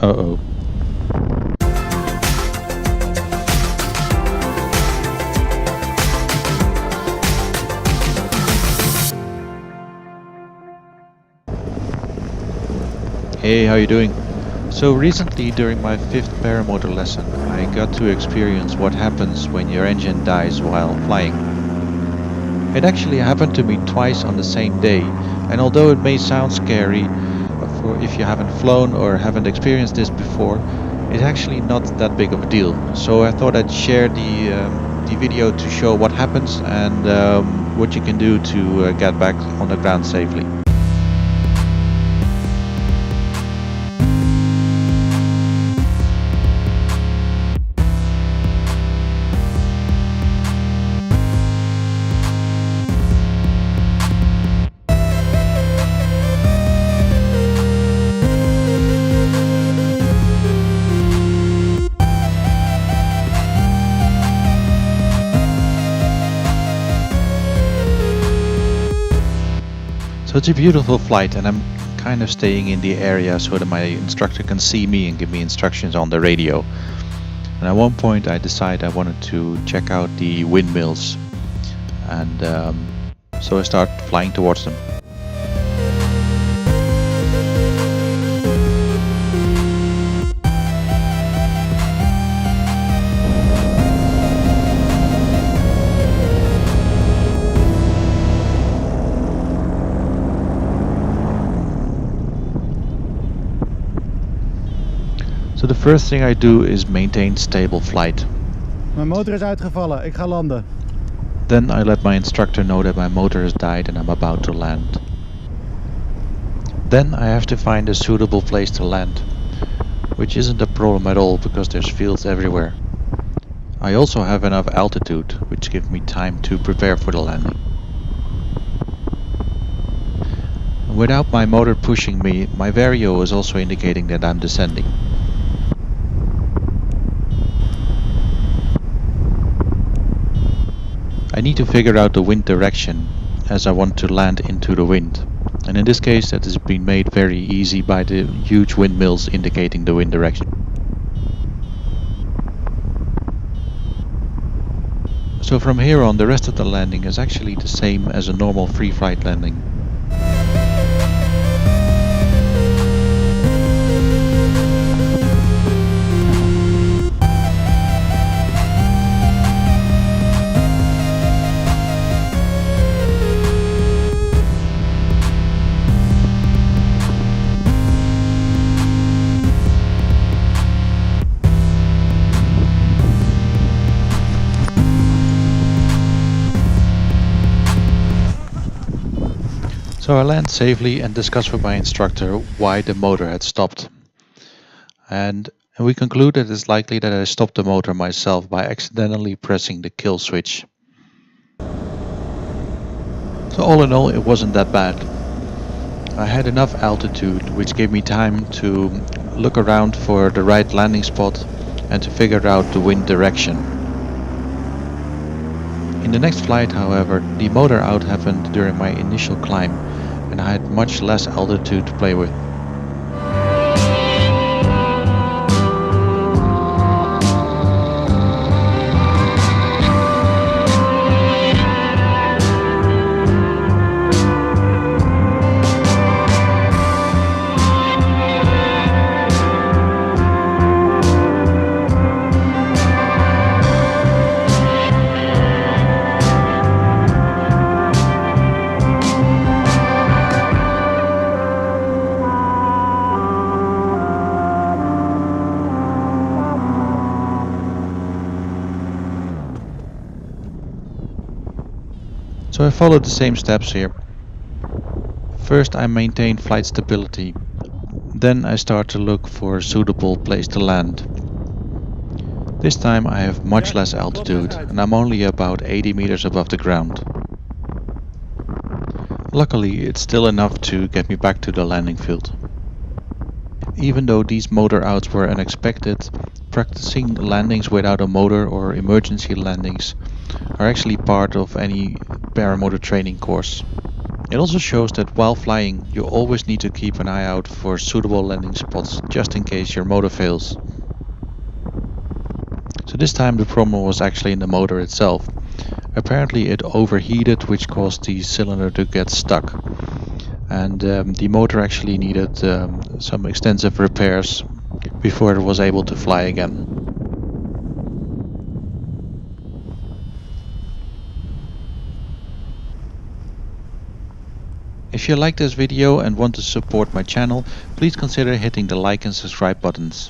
Uh-oh. Hey, how you doing? So recently during my 5th paramotor lesson, I got to experience what happens when your engine dies while flying. It actually happened to me twice on the same day, and although it may sound scary for if you haven't flown or haven't experienced this before, it's actually not that big of a deal. So I thought I'd share the video to show what happens and what you can do to get back on the ground safely. So it's a beautiful flight, and I'm kind of staying in the area so that my instructor can see me and give me instructions on the radio. And at one point I decided I wanted to check out the windmills, and so I start flying towards them. So the first thing I do is maintain stable flight. Mijn motor is uitgevallen, ik ga landen. Then I let my instructor know that my motor has died and I'm about to land. Then I have to find a suitable place to land, which isn't a problem at all because there's fields everywhere. I also have enough altitude, which gives me time to prepare for the landing. Without my motor pushing me, my vario is also indicating that I'm descending. I need to figure out the wind direction, as I want to land into the wind, and in this case that has been made very easy by the huge windmills indicating the wind direction. So from here on, the rest of the landing is actually the same as a normal free flight landing. So I land safely and discuss with my instructor why the motor had stopped. And we conclude that it's likely that I stopped the motor myself by accidentally pressing the kill switch. So all in all, it wasn't that bad. I had enough altitude, which gave me time to look around for the right landing spot and to figure out the wind direction. In the next flight, however, the motor out happened during my initial climb, and I had much less altitude to play with. So I followed the same steps here. First I maintain flight stability, then I start to look for a suitable place to land. This time I have much less altitude and I'm only about 80 meters above the ground. Luckily it's still enough to get me back to the landing field. Even though these motor outs were unexpected, practicing landings without a motor or emergency landings are actually part of any paramotor training course. It also shows that while flying, you always need to keep an eye out for suitable landing spots just in case your motor fails. So this time the problem was actually in the motor itself. Apparently it overheated, which caused the cylinder to get stuck. And the motor actually needed some extensive repairs before it was able to fly again. If you like this video and want to support my channel, please consider hitting the like and subscribe buttons.